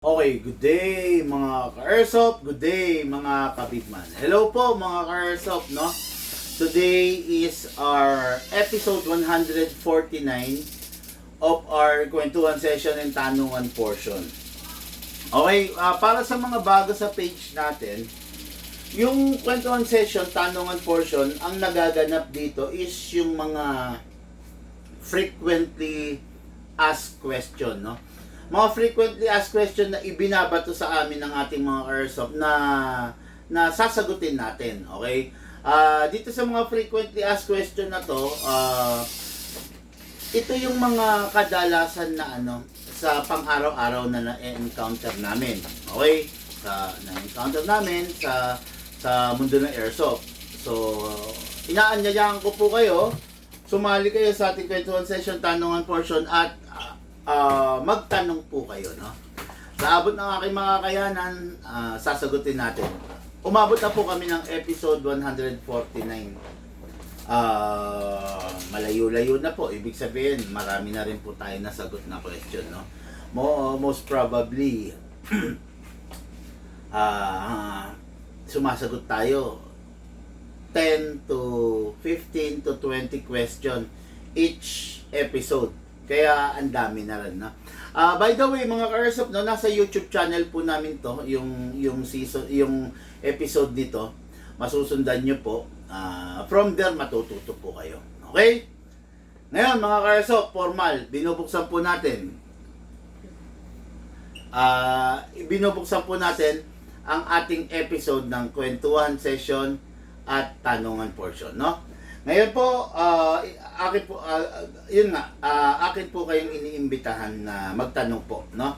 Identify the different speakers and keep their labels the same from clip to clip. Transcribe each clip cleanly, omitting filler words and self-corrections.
Speaker 1: Okay, good day mga ka-airsoft, good day mga ka-bigman. Hello po mga ka-airsoft, no? Today is our episode 149 of our kwentuhan session and tanungan portion. Okay, para sa mga bago sa page natin, yung kwentuhan session, tanungan portion, ang nagaganap dito is yung mga frequently asked question, no? Mga frequently asked question na ibinabato sa amin ng ating mga airsoft na sasagutin natin, okay? Dito sa mga frequently asked question na to, ito yung mga kadalasan na sa pang-araw-araw na na-encounter namin, okay? Na-encounter namin sa mundo ng airsoft. So, inaanyayahan ko po kayo, sumali kayo sa ating kwentuhan session, tanungan portion at magtanong po kayo, no? Sa abot ng aking mga kakayanan, sasagutin natin. Umabot na po kami ng episode 149. Malayo-layo na po. Ibig sabihin, marami na rin po tayo nasagot na question, no? Most probably, sumasagot tayo 10 to 15 to 20 question each episode. Kaya ang dami na rin, no? By the way, mga ka-airsoft, no, nasa YouTube channel po namin to, yung season, yung episode nito, masusundan nyo po. From there, matututo po kayo. Okay? Ngayon, mga ka-airsoft, formal, binubuksan po natin. Binubuksan po natin ang ating episode ng kwentuhan session at tanungan portion, no? Ngayon po, akin po kayong iniimbitahan na magtanong po, no?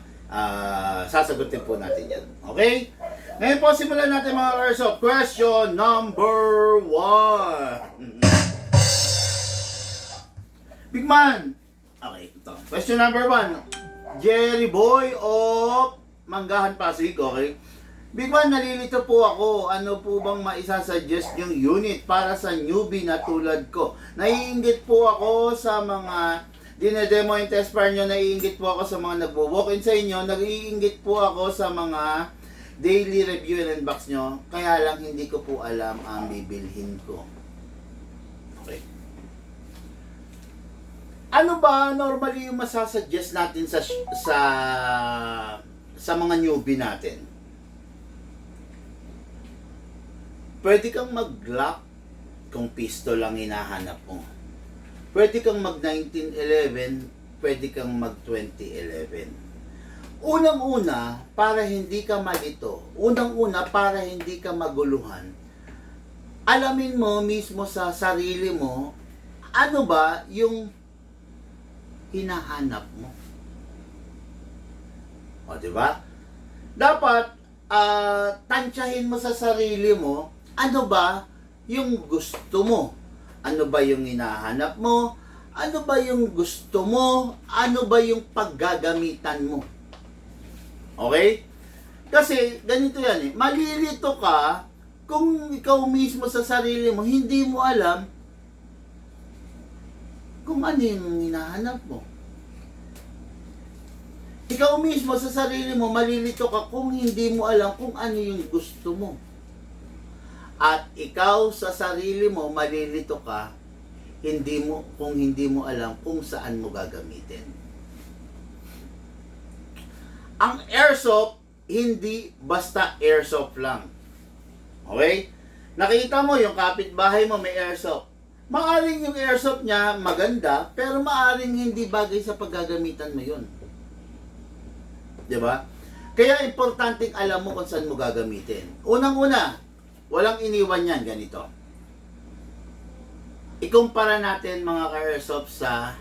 Speaker 1: Sasagutin po natin yan. Okay? Ngayon po, simulan natin mga airsoft. Question number 1. Big man! Okay, ito. Question number 1. Jerry Boy of Manggahan Pasig, okay? Big man, nalilito po ako. Ano po bang maisasuggest yung unit para sa newbie na tulad ko? Naiinggit po ako sa mga dinedemo yung test fire nyo. Naiinggit po ako sa mga nagwo-walk-in sa inyo. Naiinggit po ako sa mga daily review and unbox nyo. Kaya lang hindi ko po alam ang bibilhin ko. Okay. Ano ba normally yung masasuggest natin sa mga newbie natin? Pwede kang mag-Glock kung pistol lang hinahanap mo. Pwede kang mag-1911, pwede kang mag-2011. Unang-una, para hindi ka malito, unang-una, para hindi ka maguluhan, alamin mo mismo sa sarili mo, ano ba yung hinahanap mo. O, diba? Dapat, tansyahin mo sa sarili mo, ano ba yung gusto mo? Ano ba yung hinahanap mo? Ano ba yung gusto mo? Ano ba yung paggagamitan mo? Okay? Kasi ganito yan eh. Malilito ka kung ikaw mismo sa sarili mo, hindi mo alam kung ano yung hinahanap mo. Ikaw mismo sa sarili mo, malilito ka kung hindi mo alam kung ano yung gusto mo. At ikaw sa sarili mo, malilito ka kung hindi mo alam kung saan mo gagamitin. Ang airsoft, hindi basta airsoft lang. Okay? Nakita mo yung kapitbahay mo may airsoft. Maaring yung airsoft niya maganda, pero maaring hindi bagay sa paggagamitan mo yun. Diba? Kaya importanteng alam mo kung saan mo gagamitin. Unang-una, walang iniwan yan, ganito. Ikumpara natin mga ka-airsoft sa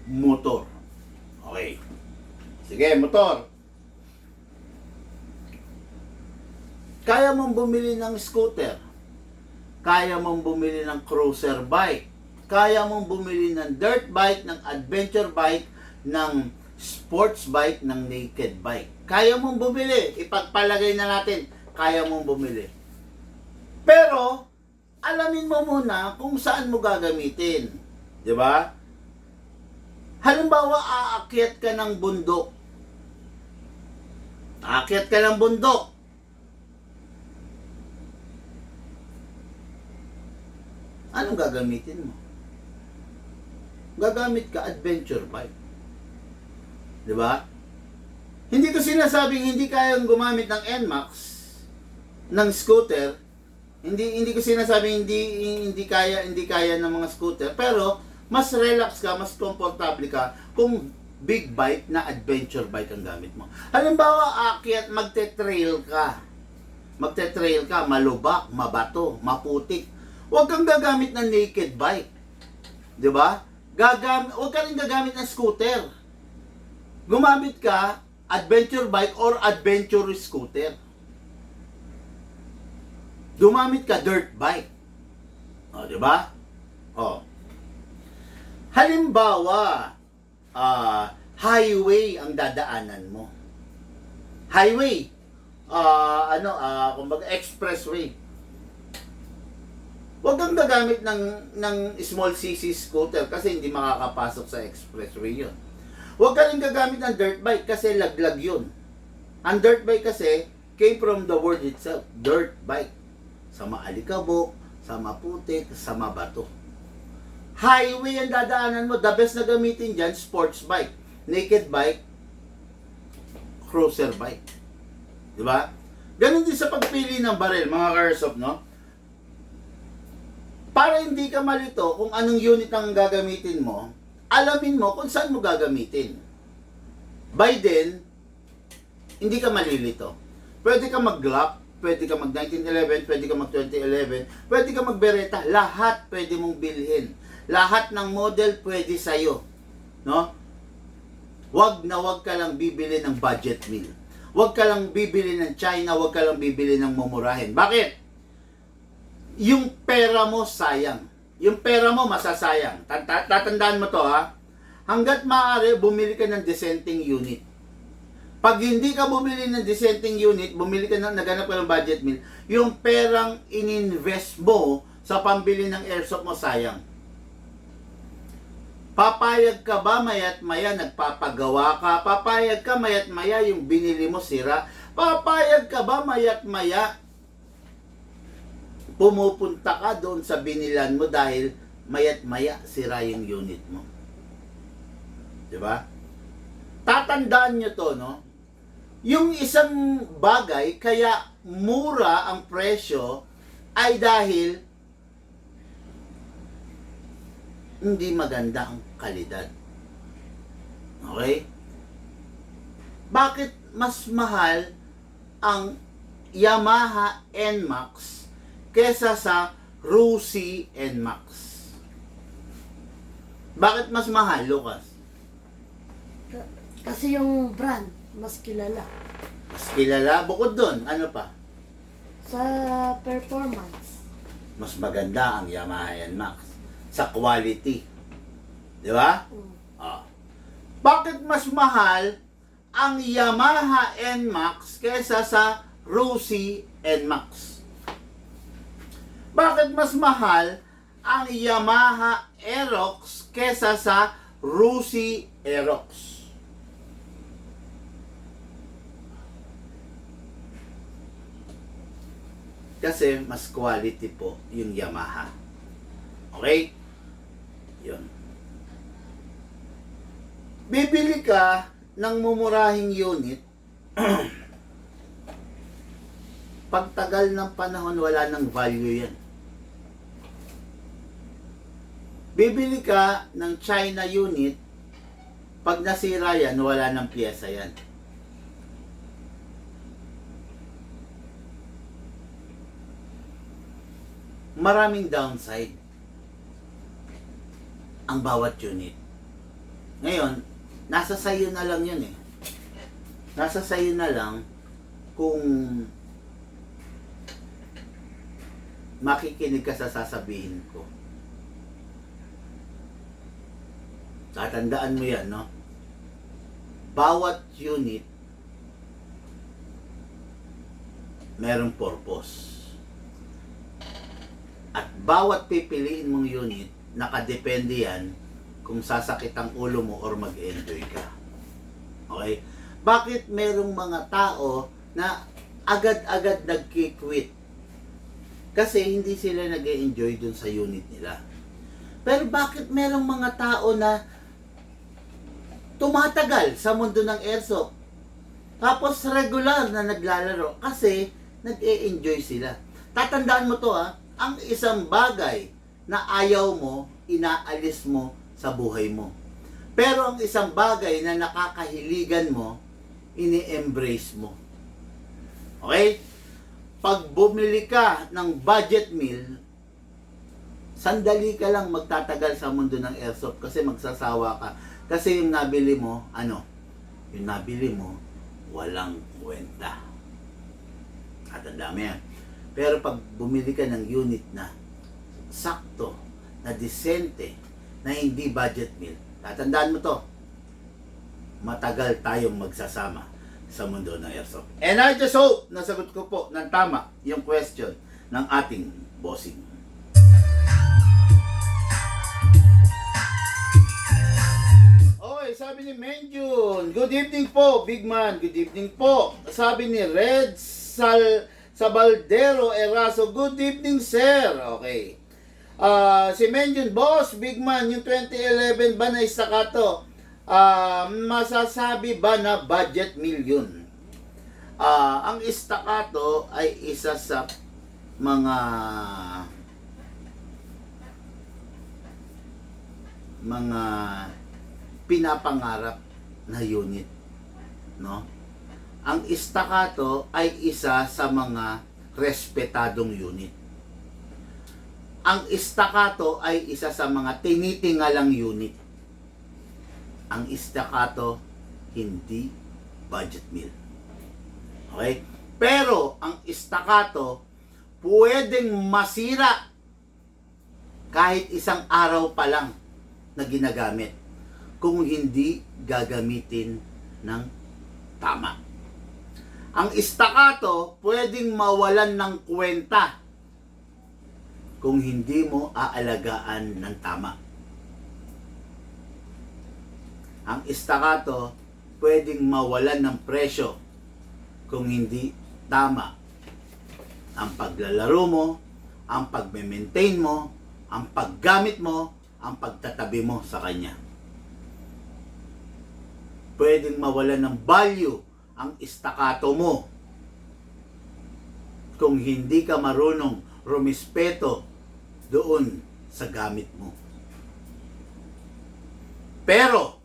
Speaker 1: motor. Okay. Sige, motor. Kaya mong bumili ng scooter. Kaya mong bumili ng cruiser bike. Kaya mong bumili ng dirt bike, ng adventure bike, ng sports bike, ng naked bike. Kaya mong bumili. Ipagpalagay na natin, kaya mong bumili. Pero, alamin mo muna kung saan mo gagamitin. Di ba? Halimbawa, aakyat ka ng bundok. Aakyat ka ng bundok. Anong gagamitin mo? Gagamit ka adventure bike. Di ba? Hindi ko sinasabing hindi kayang gumamit ng NMAX, ng scooter. Hindi ko sinasabing hindi kaya ng mga scooter, pero mas relax ka, mas komportable ka kung big bike na adventure bike ang gamit mo. Halimbawa, aakyat, magte-trail ka, malubak, mabato, maputik. Huwag kang gagamit ng naked bike. 'Di ba? Huwag ka rin gagamit ng scooter. Gumamit ka adventure bike or adventure scooter. Gumamit ka dirt bike. O, 'di ba? O. Halimbawa, highway ang dadaanan mo. Highway. Kumbaga expressway. Huwag kang gagamit ng small cc scooter kasi hindi makakapasok sa expressway yun. Huwag ka rin gagamit ng dirt bike kasi laglag yun. Ang dirt bike kasi came from the word itself, dirt bike. Sa maalikabok, sa maputik, sa mabato. Highway ang dadaanan mo, the best na gamitin dyan, sports bike. Naked bike, cruiser bike. Diba? Ganun din sa pagpili ng baril, mga Carsop, no? Para hindi ka malito kung anong unit ang gagamitin mo, alamin mo kung saan mo gagamitin. By then, hindi ka malilito. Pwede ka mag-Glock, pwede ka mag-1911, pwede ka mag-2011, pwede ka mag-Beretta, lahat pwede mong bilhin. Lahat ng model pwede sa'yo. No? Wag ka lang bibili ng budget meal. Wag ka lang bibili ng China, wag ka lang bibili ng mumurahin. Bakit? Yung pera mo sayang. Yung pera mo masasayang. Tatandaan mo to, ha. Hanggat maaari, bumili ka ng dissenting unit. Pag hindi ka bumili ng dissenting unit, bumili ka naganap ka ng budget meal, yung perang ininvest mo sa pambili ng airsoft mo sayang. Papayag ka ba mayat maya nagpapagawa ka? Papayag ka mayat maya yung binili mo sira? Papayag ka ba mayat maya pumupunta ka doon sa binilan mo dahil mayat maya sira yung unit mo? Diba? Tatandaan nyo to, no? Yung isang bagay, kaya mura ang presyo, ay dahil hindi maganda ang kalidad. Okay? Bakit mas mahal ang Yamaha NMAX kesa sa Rusi NMAX? Bakit mas mahal, Lucas?
Speaker 2: Kasi yung brand, mas kilala.
Speaker 1: Mas kilala? Bukod doon, ano pa?
Speaker 2: Sa performance.
Speaker 1: Mas maganda ang Yamaha NMAX sa quality. Di ba? Bakit mas mahal ang Yamaha NMAX kesa sa Rusi NMAX? Bakit mas mahal ang Yamaha Aerox kesa sa Rusi Aerox? Kasi mas quality po yung Yamaha. Okay? Yun. Bibili ka ng mumurahing unit, pagtagal ng panahon, wala ng value yan. Bibili ka ng China unit, pag nasira yan, wala ng piyesa yan. Maraming downside ang bawat unit. Ngayon, nasa sayo na lang yun eh. Nasa sayo na lang kung makikinig ka sa sasabihin ko. Tatandaan mo yan, no? Bawat unit merong purpose. At bawat pipiliin mong unit, nakadepende yan kung sasakit ang ulo mo or mag-enjoy ka. Okay? Bakit merong mga tao na agad-agad nagki-quit? Kasi hindi sila nag-enjoy dun sa unit nila. Pero bakit merong mga tao na tumatagal sa mundo ng airsoft? Tapos regular na naglalaro kasi nag-e-enjoy sila. Tatandaan mo to ang isang bagay na ayaw mo, inaalis mo sa buhay mo. Pero ang isang bagay na nakakahiligan mo, ini-embrace mo. Okay? Pag bumili ka ng budget meal, sandali ka lang magtatagal sa mundo ng airsoft kasi magsasawa ka. Kasi yung nabili mo, yung nabili mo, walang kwenta. Tatanda mo yan. Pero pag bumili ka ng unit na sakto, na disente, na hindi budget meal, tatandaan mo to, matagal tayong magsasama sa mundo ng airsoft. And I just hope nasagot ko po ng tama yung question ng ating bossing. Okay, sabi ni Menjun, good evening po, big man, good evening po. Sabi ni Red Sabaldero Eraso, good evening sir. Okay. Si Menjun, boss, big man, yung 2011 ba na staccato, masasabi ba na budget million? Ang staccato ay isa sa mga pinapangarap na unit, no? Ang staccato ay isa sa mga respetadong unit. Ang staccato ay isa sa mga tinitingalang unit. Ang staccato hindi budget meal. Okay? Pero ang staccato pwedeng masira kahit isang araw pa lang na ginagamit kung hindi gagamitin ng tama. Ang staccato pwedeng mawalan ng kwenta kung hindi mo aalagaan ng tama. Ang staccato pwedeng mawalan ng presyo kung hindi tama ang paglalaro mo, ang pagme-maintain mo, ang paggamit mo, ang pagtatabi mo sa kanya. Pwedeng mawalan ng value ang staccato mo kung hindi ka marunong rumispeto doon sa gamit mo. Pero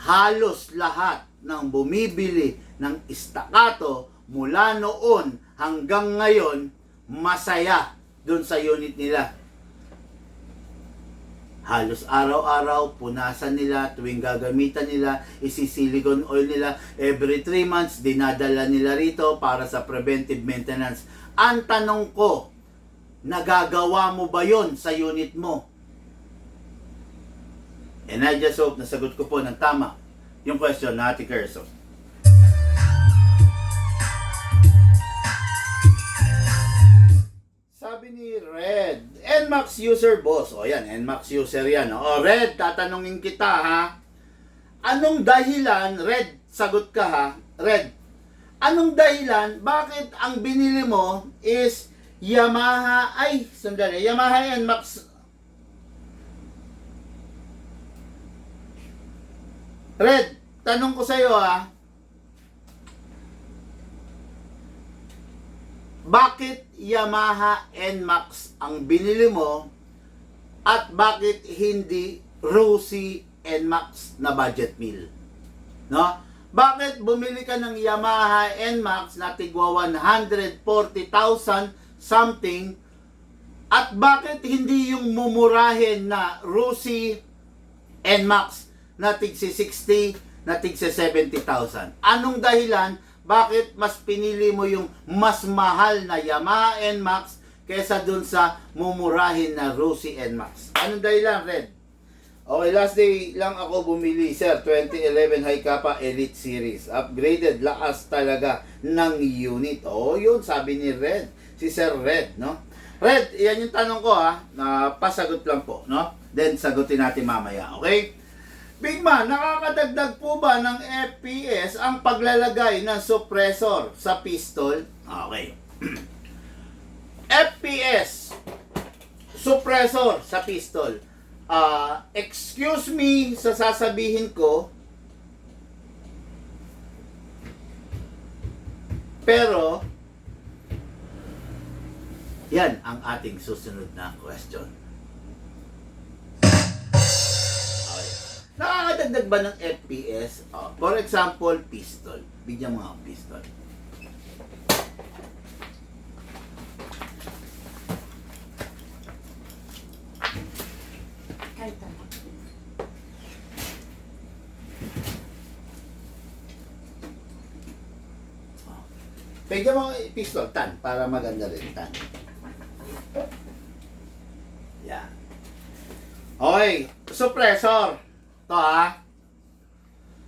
Speaker 1: halos lahat ng bumibili ng staccato mula noon hanggang ngayon masaya doon sa unit nila. Halos araw-araw, punasan nila, tuwing gagamitan nila, isisilicone oil nila, every 3 months, dinadala nila rito para sa preventive maintenance. Ang tanong ko, nagagawa mo ba yon sa unit mo? And I just hope nasagot ko po ng tama yung question na Ate Kerso. Sabi ni Red, NMAX user boss. O yan, NMAX user yan. O Red, tatanungin kita ha. Anong dahilan, Red, sagot ka ha. Red, anong dahilan, bakit ang binili mo is Yamaha, Yamaha NMAX. Red, tanong ko sa'yo ha. Bakit Yamaha NMAX ang binili mo at bakit hindi Rossi NMAX na budget meal? No? Bakit bumili ka ng Yamaha NMAX na tigwa 140,000 something at bakit hindi yung mumurahin na Rossi NMAX na tigsi 60, na tigsi 70,000? Anong dahilan? Bakit mas pinili mo yung mas mahal na Yamaha NMAX kesa dun sa mumurahin na Rossi NMAX? Anong dahilan, Red? Okay, last day lang ako bumili, sir. 2011 High Kappa Elite Series. Upgraded, lakas talaga ng unit. Oh, yun, sabi ni Red. Si Sir Red, no? Red, yan yung tanong ko, ha? Pasagot lang po, no? Then, sagutin natin mamaya, okay? Big Man, nakakadagdag po ba ng FPS ang paglalagay ng suppressor sa pistol? Okay. FPS, suppressor sa pistol. Excuse me sa sasabihin ko, pero yan ang ating susunod na question. Okay. Nakakadagdag ba ng FPS? For example, pistol. Bigyan mo nga ang pistol.
Speaker 2: Kahit ano.
Speaker 1: Bigyan mo ang pistol, tan, para maganda rin, tan. Yan. Okay, suppressor. Ito ha.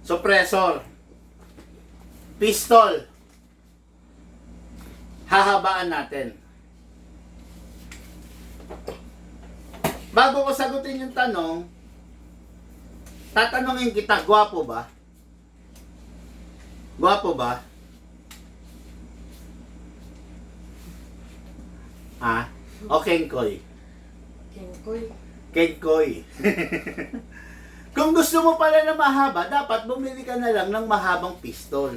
Speaker 1: Suppressor. Pistol. Hahabaan natin. Bago ko sagutin yung tanong, tatanungin kita, gwapo ba? Gwapo ba? Ha? O Kengkoy?
Speaker 2: Kengkoy.
Speaker 1: Kengkoy. Kung gusto mo pala na mahaba, dapat bumili ka na lang ng mahabang pistol.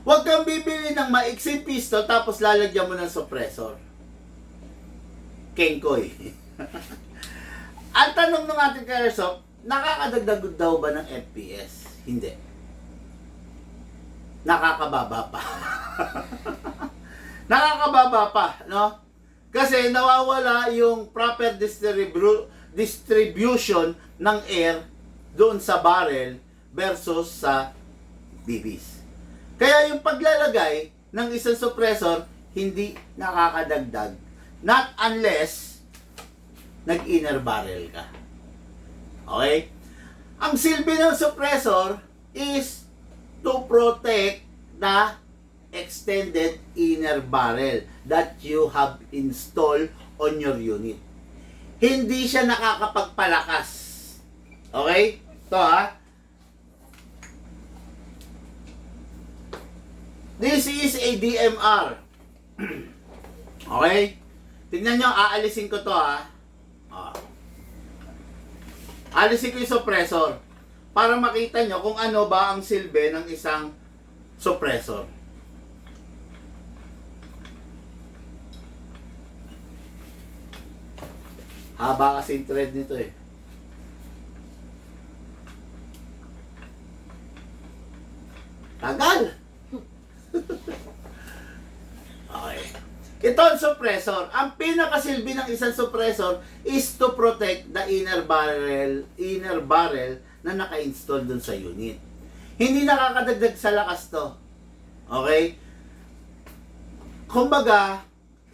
Speaker 1: Huwag kang bibili ng maiksing pistol tapos lalagyan mo ng suppressor. Kengkoy. Ang tanong ng ating ka-airsoft, nakakadagdag daw ba ng FPS? Hindi. Nakakababa pa. Nakakababa pa, no? Kasi nawawala yung proper distribution ng air doon sa barrel versus sa BBs. Kaya yung paglalagay ng isang suppressor, hindi nakakadagdag. Not unless nag-inner barrel ka. Okay? Ang silbi ng suppressor is to protect the extended inner barrel that you have installed on your unit. Hindi siya nakakapagpalakas. Okay? Ito ha. This is a DMR. Okay? Tingnan nyo, aalisin ko to ha. Aalisin ko yung suppressor para makita nyo kung ano ba ang silbi ng isang suppressor. Haba kasi yung thread nito eh. Tagal! Okay. Ito ang suppressor. Ang pinakasilbi ng isang suppressor is to protect the inner barrel na naka-install dun sa unit. Hindi nakakadagdag sa lakas to. Okay? Kumbaga,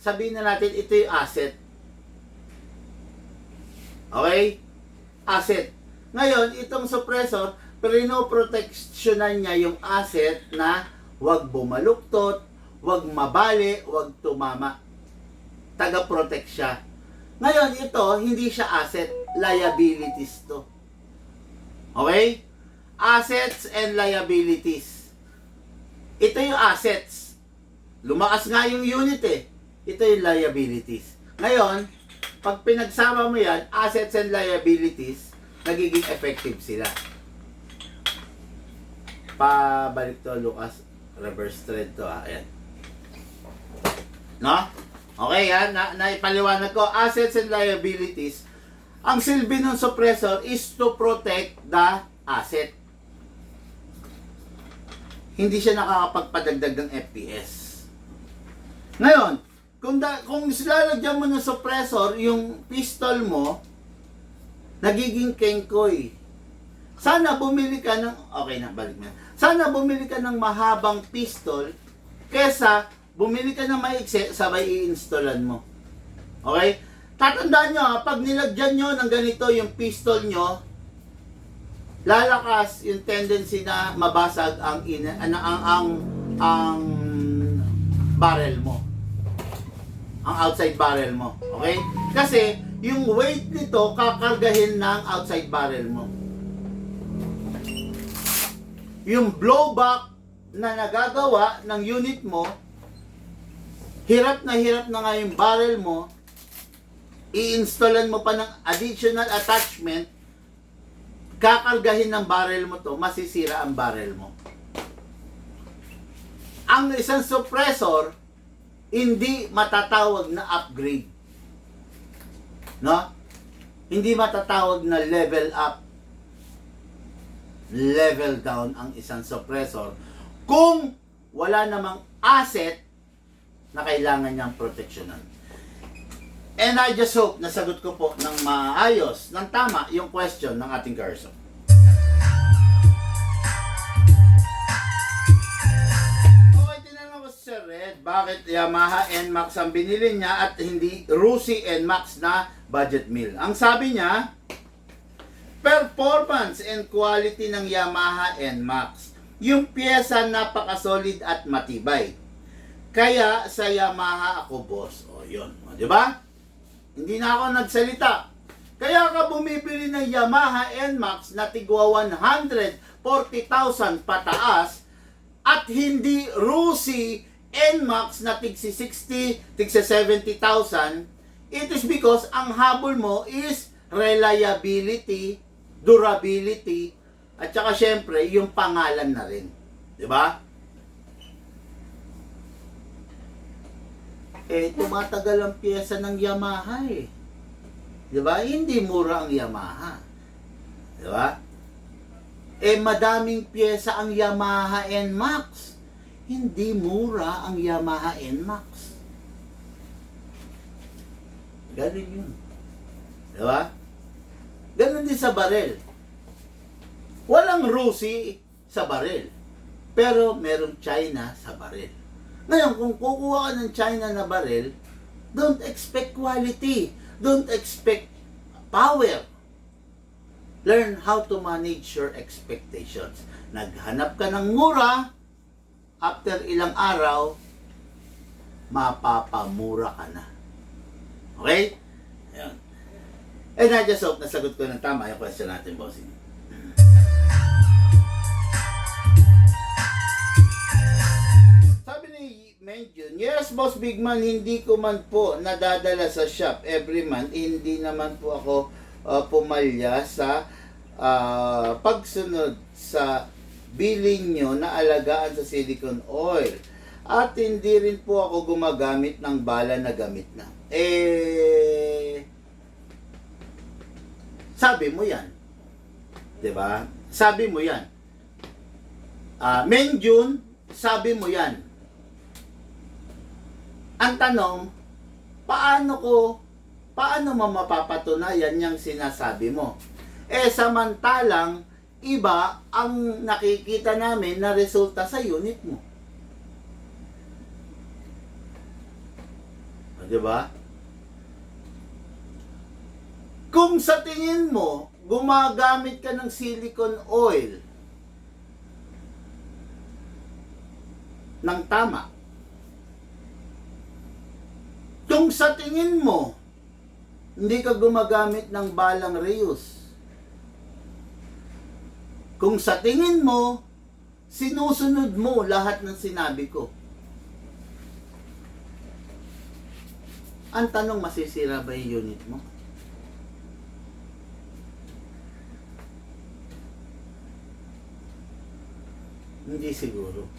Speaker 1: sabihin na natin ito yung asset. Okay? Asset. Ngayon, itong suppressor, pinoproteksyonan niya yung asset na huwag bumaluktot, huwag mabali, huwag tumama. Taga-protect siya. Ngayon, ito, hindi siya asset, liabilities to. Okay? Assets and liabilities. Ito yung assets. Lumakas nga yung unit eh. Ito yung liabilities. Ngayon, pag pinagsama mo yan, assets and liabilities, nagiging effective sila. Pabalik to, Lucas. Reverse thread to, ayan. No? Okay, yan. Naipaliwanag ko. Assets and liabilities. Ang silbi ng suppressor is to protect the asset. Hindi siya nakakapagpadagdag ng FPS. Ngayon, kung lalagyan mo ng suppressor, yung pistol mo, nagiging Kengkoy. Sana bumili ka ng, okay na, balik mo. Sana bumili ka ng mahabang pistol, kesa bumili ka ng maiksi, sabay i-installan mo. Okay? Tatandaan nyo ha, pag nilagyan nyo ng ganito yung pistol nyo, lalakas yung tendency na mabasag ang barrel mo. Ang outside barrel mo. Okay? Kasi, yung weight nito, kakargahin ng outside barrel mo. yung blowback na nagagawa ng unit mo, hirap na nga yung barrel mo, i-installan mo pa ng additional attachment, kakargahin ng barrel mo to, masisira ang barrel mo. Ang isang suppressor, hindi matatawag na upgrade. No? Hindi matatawag na level up, level down ang isang suppressor kung wala namang asset na kailangan niyang proteksyonan. And I just hope nasagot ko po ng maayos, ng tama yung question ng ating Carson. Okay, tinanong ko si Sir Red, bakit Yamaha NMAX ang binili niya at hindi Rusi NMAX na budget meal? Ang sabi niya, performance and quality ng Yamaha NMAX. Yung pyesa napaka-solid at matibay. Kaya sa Yamaha ako, boss. O, yun. O, di ba? Hindi na ako nagsalita. Kaya ka bumibili ng Yamaha NMAX na tigwa 140,000 pataas at hindi Rusi NMAX na tigsi 60, tigsi 70,000. It is because ang habol mo is reliability, durability, at saka syempre, yung pangalan na rin. Di ba? Tumatagal ang pyesa ng Yamaha eh. Di ba? Hindi mura ang Yamaha. Di ba? Madaming pyesa ang Yamaha NMAX. Hindi mura ang Yamaha NMAX. Ganun yun. Di ba? Ganun din sa barel. Walang Rusi sa baril. Pero merong China sa baril. Ngayon, kung kukuha ka ng China na baril, don't expect quality. Don't expect power. Learn how to manage your expectations. Naghanap ka ng mura, after ilang araw, mapapamura ka na. Okay? Ayan. And I just hope nasagot ko ng tama yung question natin, bossing. Mention, yes, Boss Bigman, hindi ko man po nadadala sa shop every month. Hindi naman po ako pumalya sa pagsunod sa billing nyo na alagaan sa silicone oil. At hindi rin po ako gumagamit ng bala na gamit na. Sabi mo yan. Diba? Sabi mo yan. Menjun, sabi mo yan. Ang tanong, paano mo mapapatunayan yung sinasabi mo? Samantalang, iba ang nakikita namin na resulta sa unit mo. Diba? Kung sa tingin mo, gumagamit ka ng silicone oil ng tama, kung sa tingin mo, hindi ka gumagamit ng balang reuse. Kung sa tingin mo, sinusunod mo lahat ng sinabi ko. Ang tanong, masisira ba yung unit mo? Hindi siguro.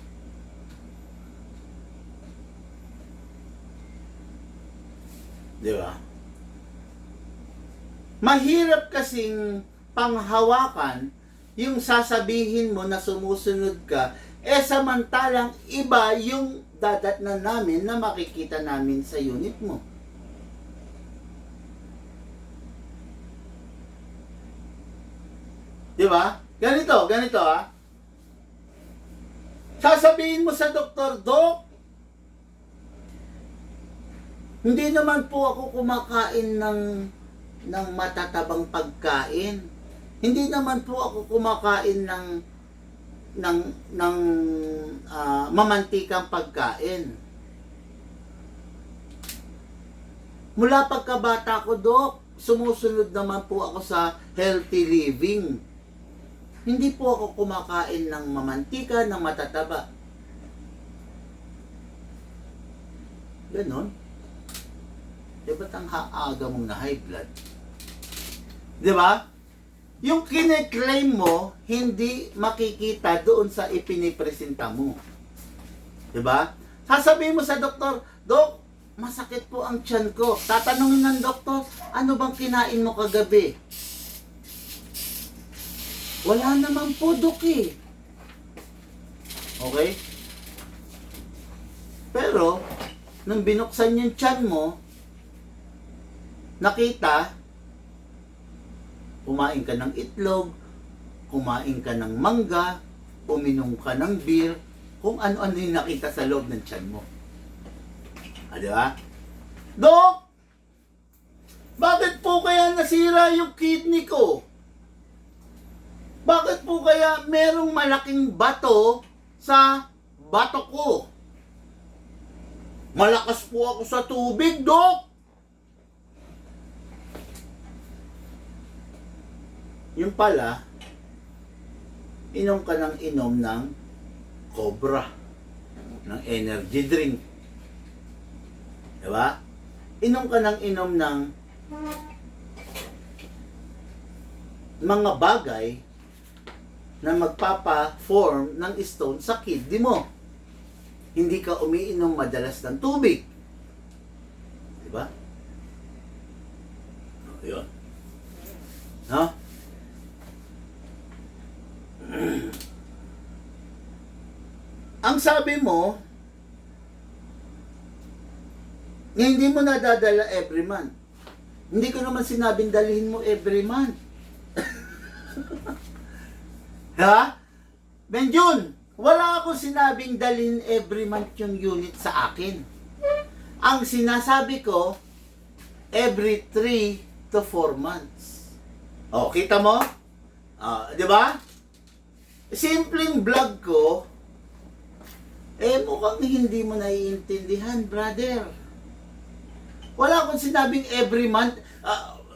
Speaker 1: Di ba? Mahirap kasing panghawakan yung sasabihin mo na sumusunod ka, samantalang iba yung dadatnan namin na makikita namin sa unit mo. Di ba? Ganito Sasabihin mo sa doktor, Dok, hindi naman po ako kumakain ng matatabang pagkain. Hindi naman po ako kumakain ng mamantikang pagkain. Mula pagkabata ko, Dok, sumusunod naman po ako sa healthy living. Hindi po ako kumakain ng mamantika, ng matataba. Ganon. Di ba't ang haaga mong na high blood? Di ba? Yung kine-claim mo, hindi makikita doon sa ipinipresenta mo. Di ba? Sasabihin mo sa doktor, Dok, masakit po ang tiyan ko. Tatanungin ng doktor, ano bang kinain mo kagabi? Wala naman po, Dok eh. Okay? Pero, nung binuksan yung tiyan mo, nakita, kumain ka ng itlog, kumain ka ng mangga, uminom ka ng beer, kung ano-ano yung nakita sa loob ng tiyan mo. Di ba? Dok! Bakit po kaya nasira yung kidney ko? Bakit po kaya merong malaking bato sa bato ko? Malakas po ako sa tubig, Dok! Yung pala, inom ka ng inom ng Cobra, ng energy drink. Diba? Inom ka ng inom ng mga bagay na magpapa-form ng stone sa kidney mo. Hindi ka umiinom madalas ng tubig. Diba? Yun. No? Ang sabi mo, na hindi mo nadadala every month. Hindi ko naman sinabing dalhin mo every month. Ha? Benjun, wala akong sinabing dalhin every month yung unit sa akin. Ang sinasabi ko, every 3 to 4 months. Oh, kita mo? Di ba? Simpleng vlog ko, mukhang hindi mo naiintindihan, brother. Wala akong sinabing every month.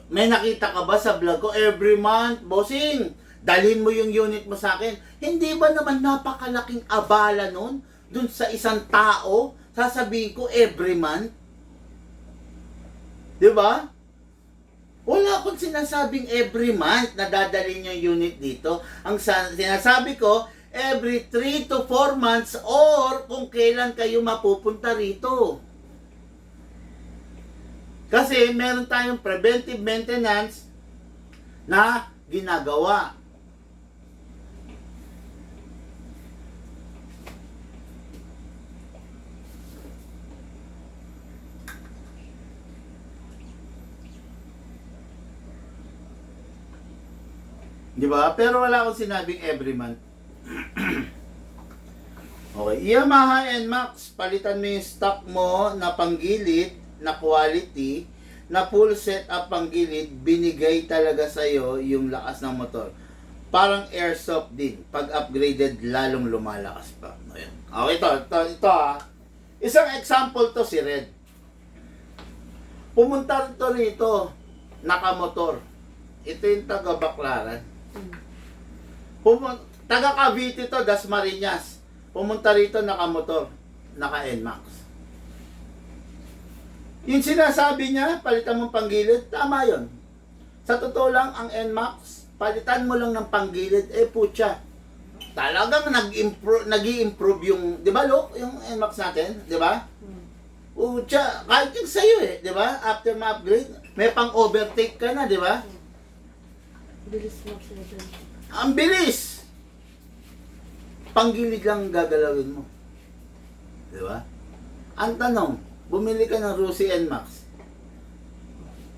Speaker 1: May nakita ka ba sa vlog ko? Every month, bossing, dalhin mo yung unit mo sa akin. Hindi ba naman napakalaking abala nun? Dun sa isang tao, sasabihin ko every month? Di ba? Wala akong sinasabing every month na dadalhin yung unit dito. Ang sinasabi ko, every 3 to 4 months or kung kailan kayo mapupunta rito. Kasi meron tayong preventive maintenance na ginagawa. Di ba? Pero wala akong sinabing every month. Okay. Yamaha NMAX, palitan mo yung stock mo na panggilid, na quality, na full setup panggilid, binigay talaga sa'yo yung lakas ng motor. Parang airsoft din. Pag upgraded, lalong lumalakas pa. Ayan. Okay, ito ha. Isang example to si Red. Pumunta rito, nakamotor. Ito yung taga-Baclaran. Taga Cavite to, Dasmariñas. Pumunta rito, nakamotor, naka-NMAX. Yung sinasabi niya, palitan mong panggilid, tama yon. Sa totoo lang, ang NMAX, palitan mo lang ng panggilid, putya. Talagang nag-i-improve yung, di ba, look, yung NMAX natin, di ba? Putya, kahit yung sa'yo di ba? After ma-upgrade, may pang-overtake ka na, di ba?
Speaker 2: Bilis mo siya dun.
Speaker 1: Ang bilis! Panggilid lang gagalawin mo. Di ba? Ang tanong, bumili ka ng Rusi NMAX.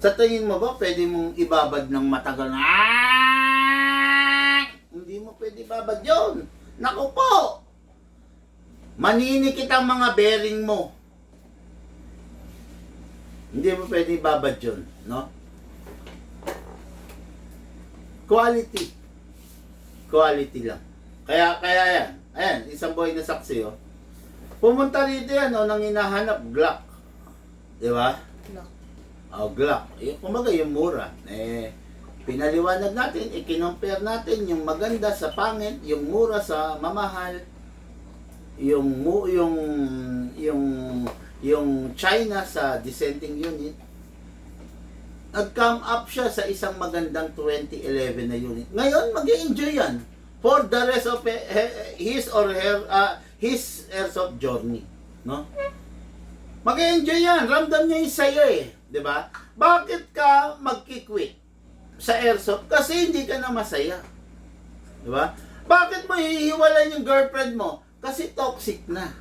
Speaker 1: Sa tingin mo ba, pwede mong ibabad ng matagal na hindi mo pwede ibabad yun. Naku po! Maninikit ang mga bearing mo. Hindi mo pwede ibabad yun. No? Quality. Quality lang. Kaya yan. Ayan, isang boy na saksi, Pumunta rito yan, nang hinahanap, Glock. Di ba?
Speaker 2: Glock.
Speaker 1: Glock. Kumaga yung mura. Pinaliwanag natin, i-compare natin yung maganda sa pangit, yung mura sa mamahal, yung China sa dissenting unit. Nag-come up siya sa isang magandang 2011 na unit. Ngayon, mag-i-enjoy yan for the rest of his or her his airsoft journey, no? Mag-i-enjoy yan, ramdam niya yung saya eh, 'di ba? Bakit ka magki-quit sa airsoft? Kasi hindi ka na masaya. 'Di ba? Bakit mo hihiwalayin yung girlfriend mo? Kasi toxic na.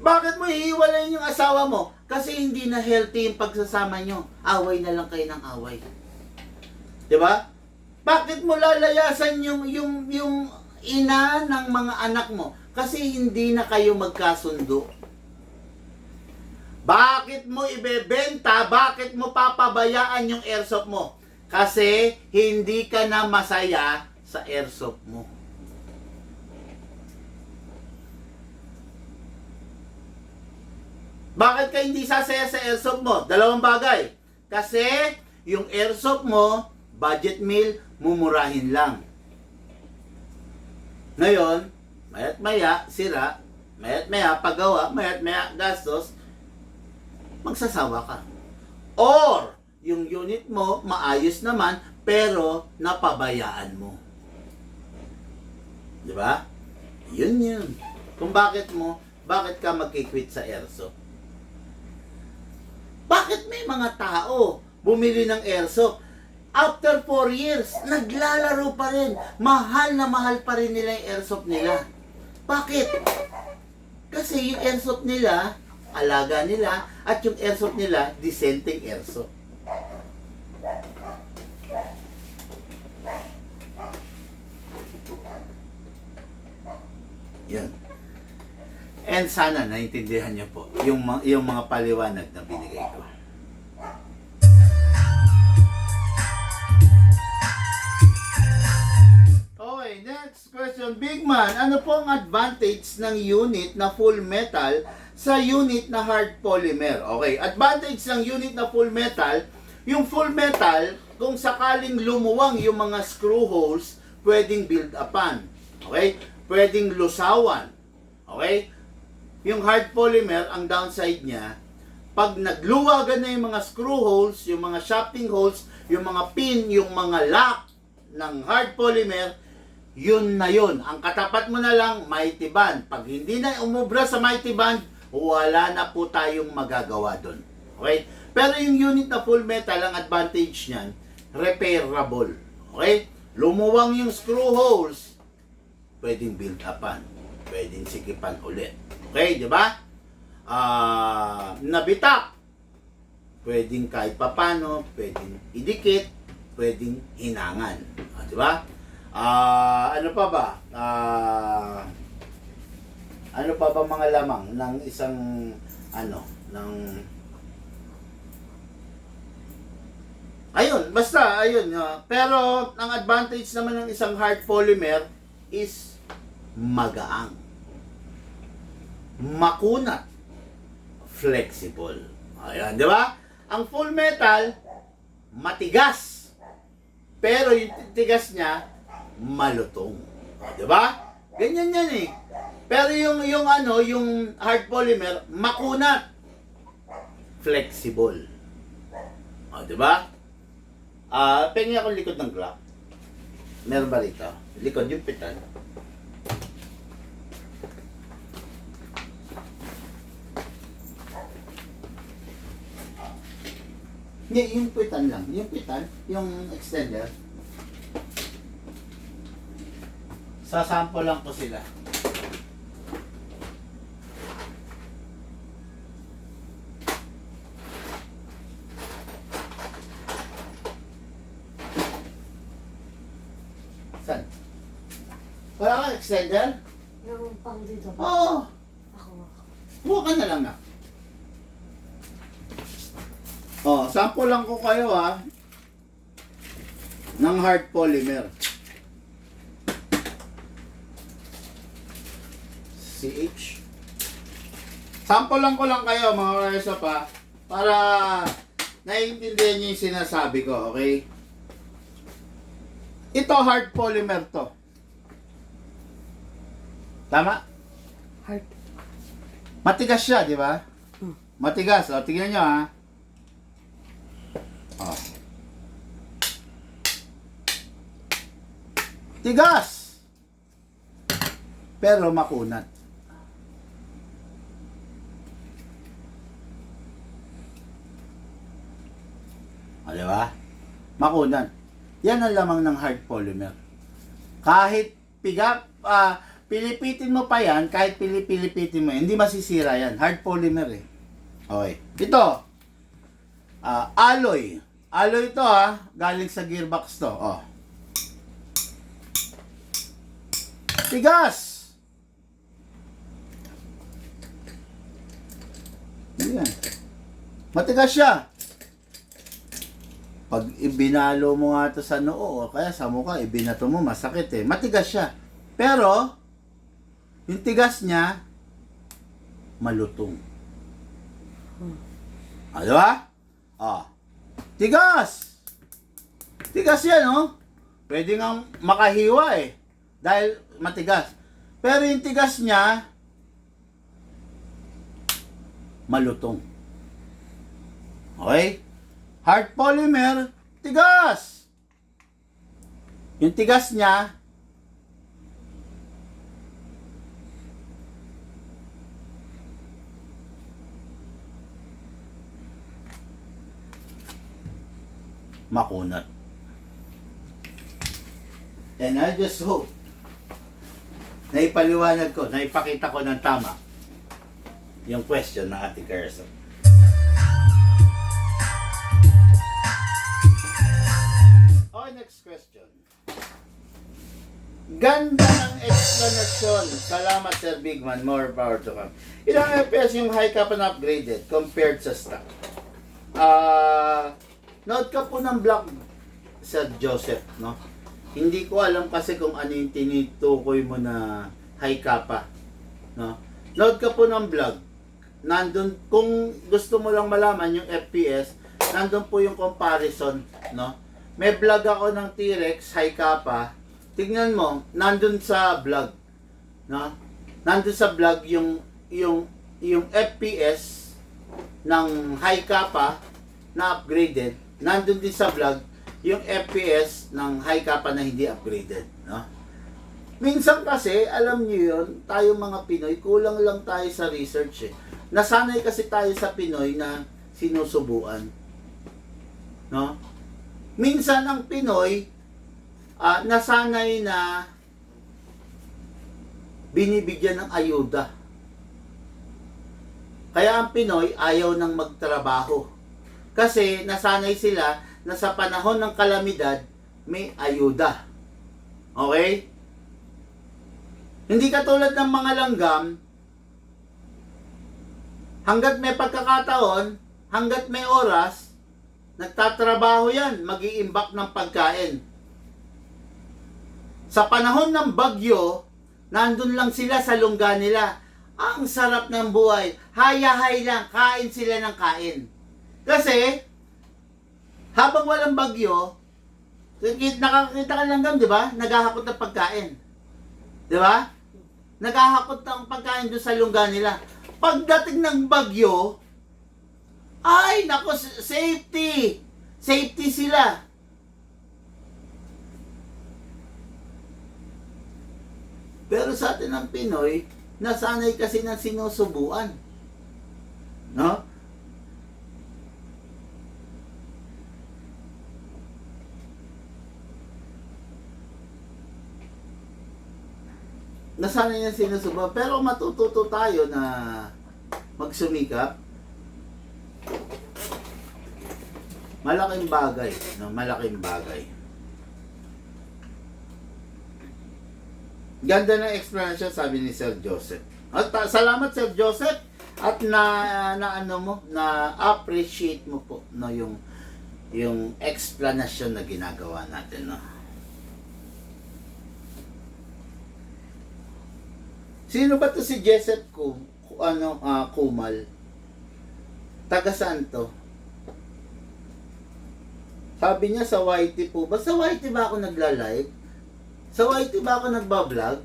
Speaker 1: Bakit mo hihiwalayin yung asawa mo? Kasi hindi na healthy yung pagsasama nyo. Away na lang kayo ng away. 'Di ba? Bakit mo lalayasan yung ina ng mga anak mo? Kasi hindi na kayo magkasundo. Bakit mo ibebenta? Bakit mo papabayaan yung airsoft mo? Kasi hindi ka na masaya sa airsoft mo. Bakit ka hindi sasaya sa airsoft mo? Dalawang bagay. Kasi yung airsoft mo, budget meal, mumurahin lang. Ngayon, mayat maya, sira, mayat maya, paggawa, mayat maya, gastos, magsasawa ka. Or, yung unit mo, maayos naman, pero napabayaan mo. Di ba? Yun. Kung bakit ka magkikwit sa airsoft? Bakit may mga tao bumili ng airsoft? After 4 years, naglalaro pa rin. Mahal na mahal pa rin nila yung airsoft nila. Bakit? Kasi yung airsoft nila, alaga nila, at yung airsoft nila, dissenting airsoft. Yan. And sana naintindihan niyo po yung mga paliwanag na binigay ko. Okay, next question. Big Man, ano po ang advantage ng unit na full metal sa unit na hard polymer? Okay, advantage ng unit na full metal, yung full metal, kung sakaling lumuwang yung mga screw holes, pwedeng build upan. Okay? Pwedeng lusawan. Okay? Yung hard polymer, ang downside niya, pag nagluwagan na yung mga screw holes, yung mga shafting holes, yung mga pin, yung mga lock ng hard polymer, yun na yun. Ang katapat mo na lang, mighty band. Pag hindi na umubra sa mighty band, wala na po tayong magagawa doon. Okay? Pero yung unit na full metal, ang advantage niyan, repairable. Okay? Lumuwang yung screw holes, pwedeng build upan. Pwedeng sikipan ulit. Okay, di ba? Nabitak. Pwedeng kahit papano, pwedeng idikit, pwedeng hinangan. Di ba? Ano pa ba? Ano pa ba mga lamang ng isang ayun, basta, ayun. Pero, ang advantage naman ng isang hard polymer is magaang, makunat, flexible. Ayan, di ba? Ang full metal, matigas. Pero yung tigas niya, malutong. Di ba? Ganyan yan eh. Pero yung hard polymer, makunat, flexible. O, di ba? Pengi ako likod ng Glock. Meron ba rito? Likod yung pitan. Hindi, yung pitan lang. Yung pitan, yung extender. Sasample lang po sila. Saan? Wala kang extender?
Speaker 2: Yung pang dito ba?
Speaker 1: Oo.
Speaker 2: Ako.
Speaker 1: Buka ka na lang na. Oh, sample lang ko kayo ng hard polymer. CH. Sample lang ko lang kayo mga kaisa pa para naiintindihan niyo yung sinasabi ko, okay? Ito, hard polymer to. Tama?
Speaker 2: Heart.
Speaker 1: Matigas siya, di ba? Matigas. O, tingnan nyo, ha. O. Tigas! Pero makunat. O, di ba? Makunat. Yan ang lamang ng hard polymer. Kahit pilipitin mo pa yan, kahit pilipitin mo, hindi masisira yan. Hard polymer eh. Okay. Ito, alloy. Alloy ito galing sa gearbox to. Oh. Tigas! Yan. Matigas siya. Pag ibinalo mo nga ito sa noo, o kaya sa mukha, ibinato mo, masakit eh. Matigas siya. Pero, yung tigas niya, malutong. Di ba? Tigas! Tigas yan, oh. Pwede nga makahiwa eh. Dahil matigas. Pero yung tigas niya, malutong. Okay? Hard polymer, tigas. Yung tigas niya, makunat. And I just hope naipaliwanag ko, naipakita ko ng tama yung question ng Ate Carson. Okay, next question. Ganda ng explanation. Salamat, Sir Bigman. More power to come. Ilang FPS yung high cap na upgraded compared sa stock? Note ka po ng vlog, Sir Joseph, no? Hindi ko alam kasi kung ano yung tinitukoy mo na high kappa, no? Note ka po ng vlog. Nandun, kung gusto mo lang malaman yung FPS, nandun po yung comparison, no? May vlog ako ng T-Rex high kappa. Tignan mo, nandun sa vlog, no? Nandun sa vlog yung FPS ng high kappa na upgraded. Nandun din sa vlog yung FPS ng high kappa na hindi upgraded, no? Minsan kasi, alam niyo yun, tayo mga Pinoy, kulang lang tayo sa research eh. Nasanay kasi tayo sa Pinoy na sinusubuan, no? Minsan ang Pinoy, nasanay na binibigyan ng ayuda. Kaya ang Pinoy ayaw nang magtrabaho. Kasi nasanay sila na sa panahon ng kalamidad, may ayuda. Okay? Hindi katulad ng mga langgam, hanggat may pagkakataon, hanggat may oras, nagtatrabaho yan, mag-iimbak ng pagkain. Sa panahon ng bagyo, nandun lang sila sa lungga nila. Ang sarap ng buhay. Hayahay lang, kain sila ng kain. Kasi, habang walang bagyo, nakakita ka langgam, di ba? Naghahakot ng pagkain. Di ba? Naghahakot ng pagkain doon sa lungga nila. Pagdating ng bagyo, ay, nako, safety! Safety sila. Pero sa atin ng Pinoy, nasanay kasi ng sinusubuan. No? Nasanay na sinusubuan. Pero matututo tayo na magsumikap. Malaking bagay. No? Malaking bagay. Ganda ng explanation, sabi ni Sir Joseph. At salamat Sir Joseph at na appreciate mo po no yung explanation na ginagawa natin, no. Sino ba to si Joseph Kumal? Taga saan to? Sabi niya sa YT po. Ba sa YT ba ako nagla-live? Sa YT ba ako nagba-vlog?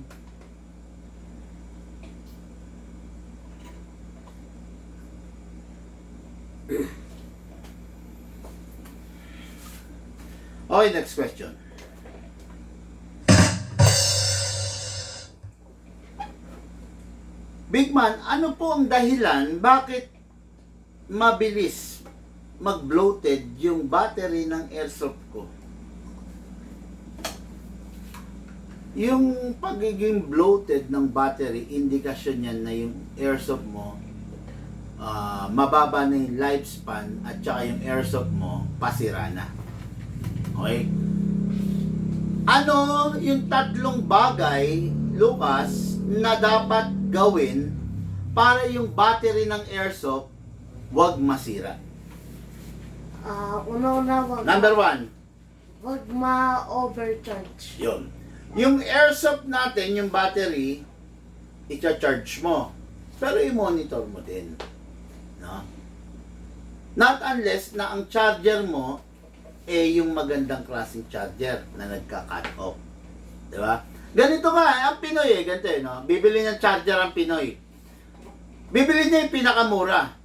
Speaker 1: Okay, next question. Big man, ano po ang dahilan bakit mabilis mag-bloated yung battery ng airsoft ko? Yung pagiging bloated ng battery, indikasyon yan na yung airsoft mo mababa na yung lifespan at saka yung airsoft mo pasira na. Okay? Ano yung tatlong bagay, Lucas, na dapat gawin para yung battery ng airsoft wag masira?
Speaker 2: Una-una,
Speaker 1: Number one,
Speaker 2: wag ma-overcharge.
Speaker 1: yun. Yung airsoft natin, yung battery, i-charge mo. Pero i-monitor mo din. No? Not unless na ang charger mo yung magandang klaseng charger na nagka-cut off. Diba? Ganito nga, ang Pinoy ganito no? Bibili ng charger ang Pinoy. Bibili niya yung pinakamura.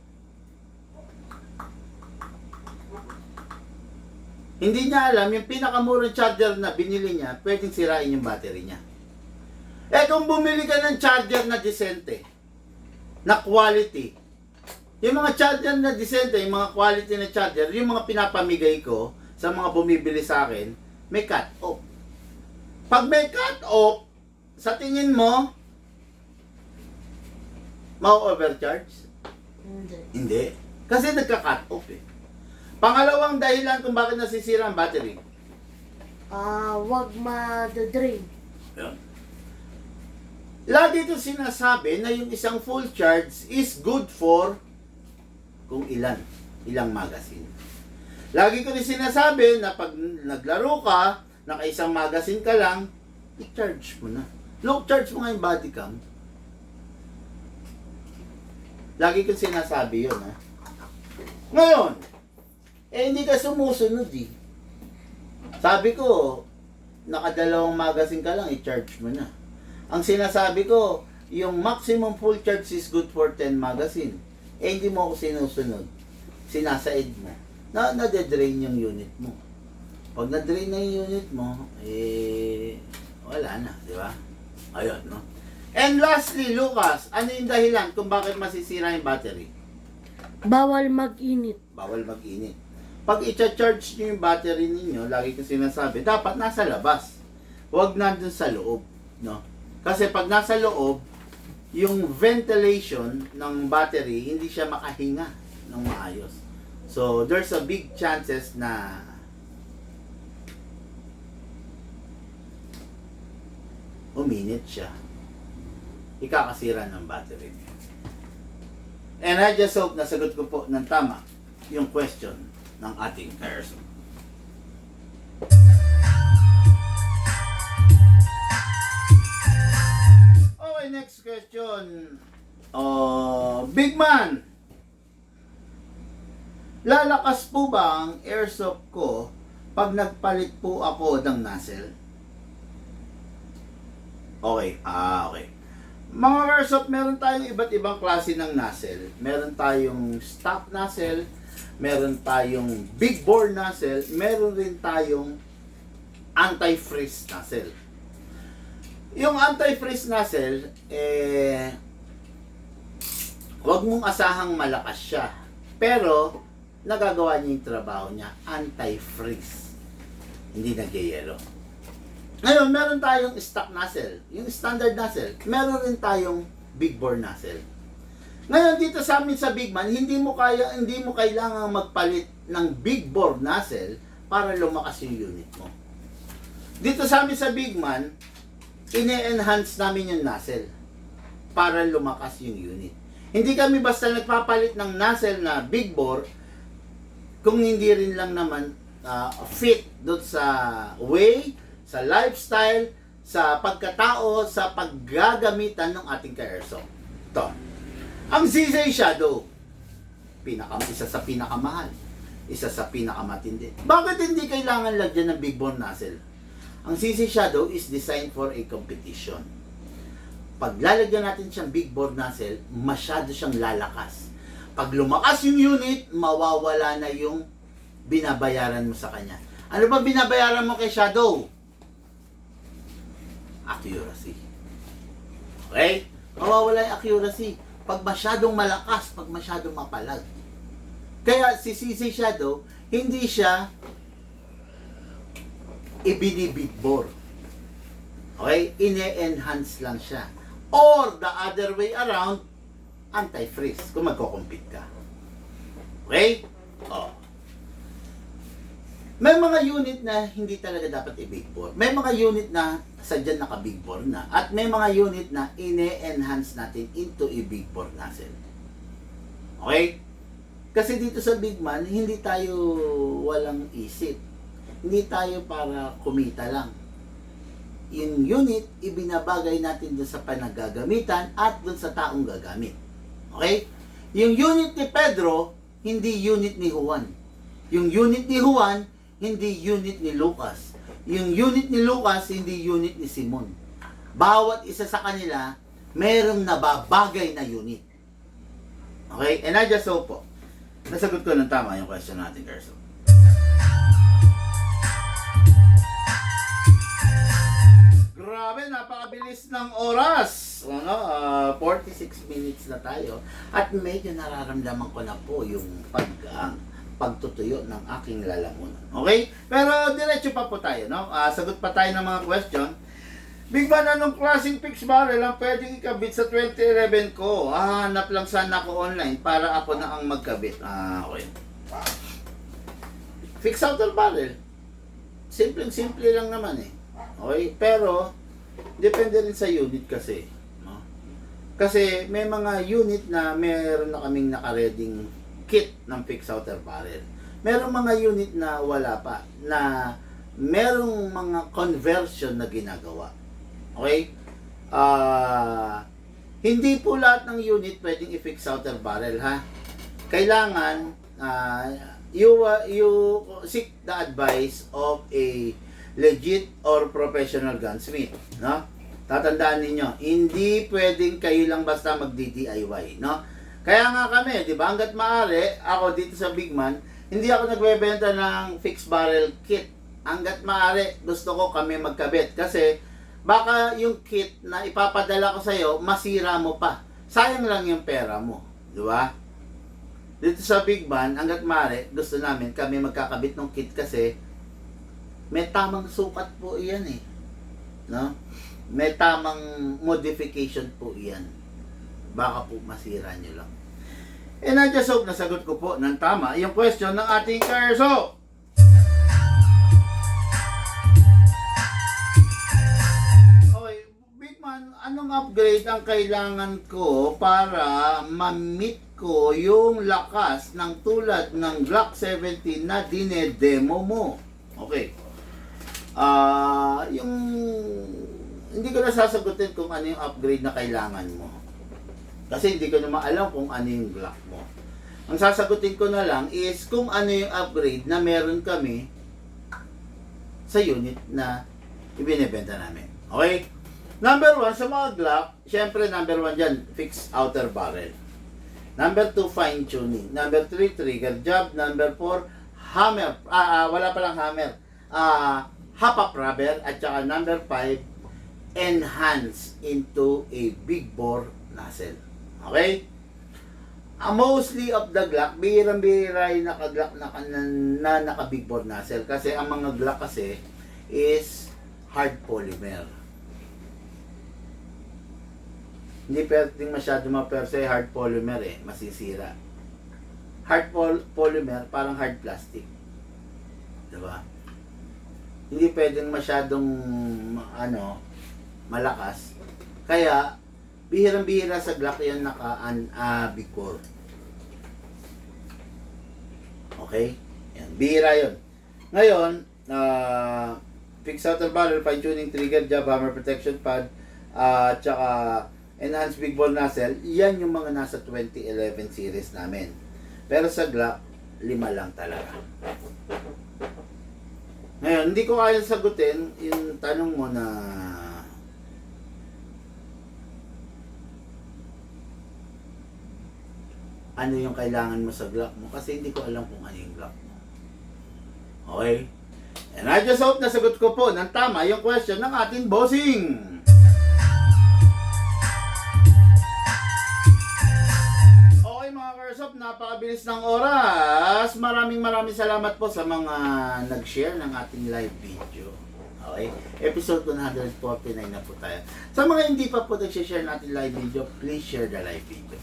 Speaker 1: Hindi niya alam, yung pinakamurang charger na binili niya, pwedeng sirain yung battery niya. Kung bumili ka ng charger na decente, na quality, yung mga charger na decente, yung mga quality na charger, yung mga pinapamigay ko sa mga bumibili sa akin, may cut off. Pag may cut off, sa tingin mo, ma-overcharge?
Speaker 2: Hindi.
Speaker 1: Hindi. Kasi nagka-cut off Pangalawang dahilan kung bakit nasisira ang battery.
Speaker 2: Wag ma-drain.
Speaker 1: Yun. Lagi ito sinasabi na yung isang full charge is good for kung ilang magazine. Lagi ko rin sinasabi na pag naglaro ka, naka-isang magazine ka lang, i-charge mo na. Low charge mo nga yung body cam. Lagi ko sinasabi yun, Ngayon, hindi ka sumusunod, Sabi ko, nakadalawang magazine ka lang, i-charge mo na. Ang sinasabi ko, yung maximum full charge is good for 10 magazine. Hindi mo ako sinusunod. Sinasaid mo. Nade-drain yung unit mo. Pag na-drain na yung unit mo, wala na, di ba? Ayun, no? And lastly, Lucas, ano yung dahilan kung bakit masisira yung battery?
Speaker 2: Bawal mag-init.
Speaker 1: Bawal mag-init. Pag i-charge nyo yung battery ninyo, lagi ko sinasabi, dapat nasa labas. Huwag nandun sa loob, no? Kasi pag nasa loob, yung ventilation ng battery, hindi siya makahinga ng maayos. So, there's a big chances na uminit siya. Ikakasira ng battery. And I just hope nasagot ko po ng tama yung question ng ating person. Okay, next question. Big man, lalakas po ba ang airsoft ko pag nagpalit po ako ng nozzle? Okay, okay. Mga airsoft, meron tayong iba't ibang klase ng nozzle. Meron tayong stock nozzle, meron tayong big bore nozzle, meron rin tayong anti-freeze nozzle. Yung anti-freeze nozzle, wag mong asahang malakas siya. Pero, nagagawa niya yung trabaho niya, anti-freeze. Hindi nagyayelo. Ngayon, meron tayong stock nozzle, yung standard nozzle. Meron rin tayong big bore nozzle. Ngayon, dito sa amin sa Big Man, hindi mo kailangang magpalit ng big bore nozzle para lumakas yung unit mo. Dito sa amin sa Big Man, ine-enhance namin yung nozzle para lumakas yung unit. Hindi kami basta nagpapalit ng nozzle na big bore kung hindi rin lang naman fit doon sa way, sa lifestyle, sa pagkatao, sa paggagamitan ng ating ka-airsoft. Ito. Ang ZZ Shadow, isa sa pinakamahal. Isa sa pinakamatindi. Bakit hindi kailangan lagyan ng big bore nozzle? Ang CC Shadow is designed for a competition. Pag lalagyan natin siyang big bore nozzle, masyado siyang lalakas. Pag lumakas yung unit, mawawala na yung binabayaran mo sa kanya. Ano ba binabayaran mo kay Shadow? Accuracy. Okay? Mawawala yung accuracy. Pag masyadong malakas, pag masyadong mapalag. Kaya si CC Shadow, hindi siya ibinibig bore. Okay? Ine-enhance lang siya. Or the other way around, anti-freeze kung magko-compete ka. Okay? Oh. May mga unit na hindi talaga dapat i-big bore. May mga unit na sadyan naka-big bore na. At may mga unit na ine-enhance natin into a big bore nozzle. Okay? Kasi dito sa Big Man, hindi tayo walang isip. Hindi tayo para kumita lang. Yung unit, ibinabagay natin doon sa panagagamitan at doon sa taong gagamit. Okay? Yung unit ni Pedro, hindi unit ni Juan. Yung unit ni Juan, hindi unit ni Lucas. Yung unit ni Lucas, hindi unit ni Simon. Bawat isa sa kanila, merong nababagay na unit. Okay? And I just hope po, nasagot ko ng tama yung question natin, Carso. Grabe, napakabilis ng oras. 46 minutes na tayo. At medyo nararamdaman ko na po yung pagtutuyo ng aking lalamunan. Okay? Pero diretso pa po tayo, no? Sagot pa tayo ng mga question. Big Man, anong klaseng fixed barrel ang pwedeng ikabit sa 2011 ko? Hanap lang sana ako online para ako na ang magkabit. Okay. Fixed outer barrel. Simple lang naman eh. Okay? Pero, depende rin sa unit kasi. No? Kasi may mga unit na meron na kaming nakareding kit ng fixed outer barrel. Merong mga unit na wala pa, na merong mga conversion na ginagawa. Okay? Hindi po lahat ng unit pwedeng i-fix outer barrel, ha? Kailangan you seek the advice of a legit or professional gunsmith, no? Tatandaan ninyo, hindi pwedeng kayo lang basta mag-DIY, no? Kaya nga kami, di ba, hanggat maaari, ako dito sa Big Man, hindi ako nagbebenta ng fixed barrel kit. Hanggat maaari, gusto ko kami magkabit. Kasi, baka yung kit na ipapadala ko sa'yo, masira mo pa. Sayang lang yung pera mo. Di ba? Dito sa Big Man, hanggat maaari, gusto namin kami magkakabit ng kit kasi may tamang sukat po iyan eh. No? May tamang modification po iyan. Baka po masira nyo lang. And I just hope nasagot ko po ng tama yung question ng ating Carso. Okay, Big Man, anong upgrade ang kailangan ko para ma-meet ko yung lakas ng tulad ng Glock 17 na dinedemo mo? Okay. Yung hindi ko na sasagutin kung ano yung upgrade na kailangan mo. Kasi hindi ko na maalam kung ano yung Glock mo. Ang sasagutin ko na lang is kung ano yung upgrade na meron kami sa unit na ibinebenta namin. Okay? Number 1, sa mga Glock, syempre number 1 dyan, fixed outer barrel. Number 2, fine tuning. Number 3, trigger job. Number 4, hammer. Wala palang hammer. Hop-up rubber. At saka number 5, enhance into a big bore nozzle. Okay? Mostly of the Glock, bihirang-bihira yung naka-Glock na naka-big bore nozzle. Kasi ang mga Glock kasi is hard polymer. Hindi pwedeng masyado ma-perse hard polymer eh, masisira. Hard polymer, parang hard plastic. Diba? Hindi pwedeng masyadong malakas. Kaya, bihirang-bihira sa Glock yan naka-big bore. Okay? Yan, bihira yun. Ngayon, fixed outer barrel, fine-tuning, trigger job, hammer protection pad, tsaka enhanced big bore nozzle, yan yung mga nasa 2011 series namin. Pero sa Glock, 5 lang talaga. Ngayon, hindi ko kaya sagutin yung tanong mo na ano yung kailangan mo sa Glock mo kasi hindi ko alam kung ano yung Glock mo. Okay? And I just hope nasagot ko po ng tama yung question ng ating bossing. Okay mga Karsop, napakabilis ng oras. Maraming salamat po sa mga nag-share ng ating live video. Okay? Episode 149 na po tayo. Sa mga hindi pa po nag-share natin live video, please share the live video.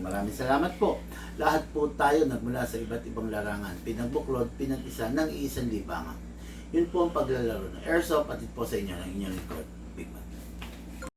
Speaker 1: Maraming salamat po. Lahat po tayo nagmula sa iba't ibang larangan, pinagbuklod, pinag-isa ng iisang libangan. Yun po ang paglalaro ng Airsoft at ito po sa inyo ng inyong record.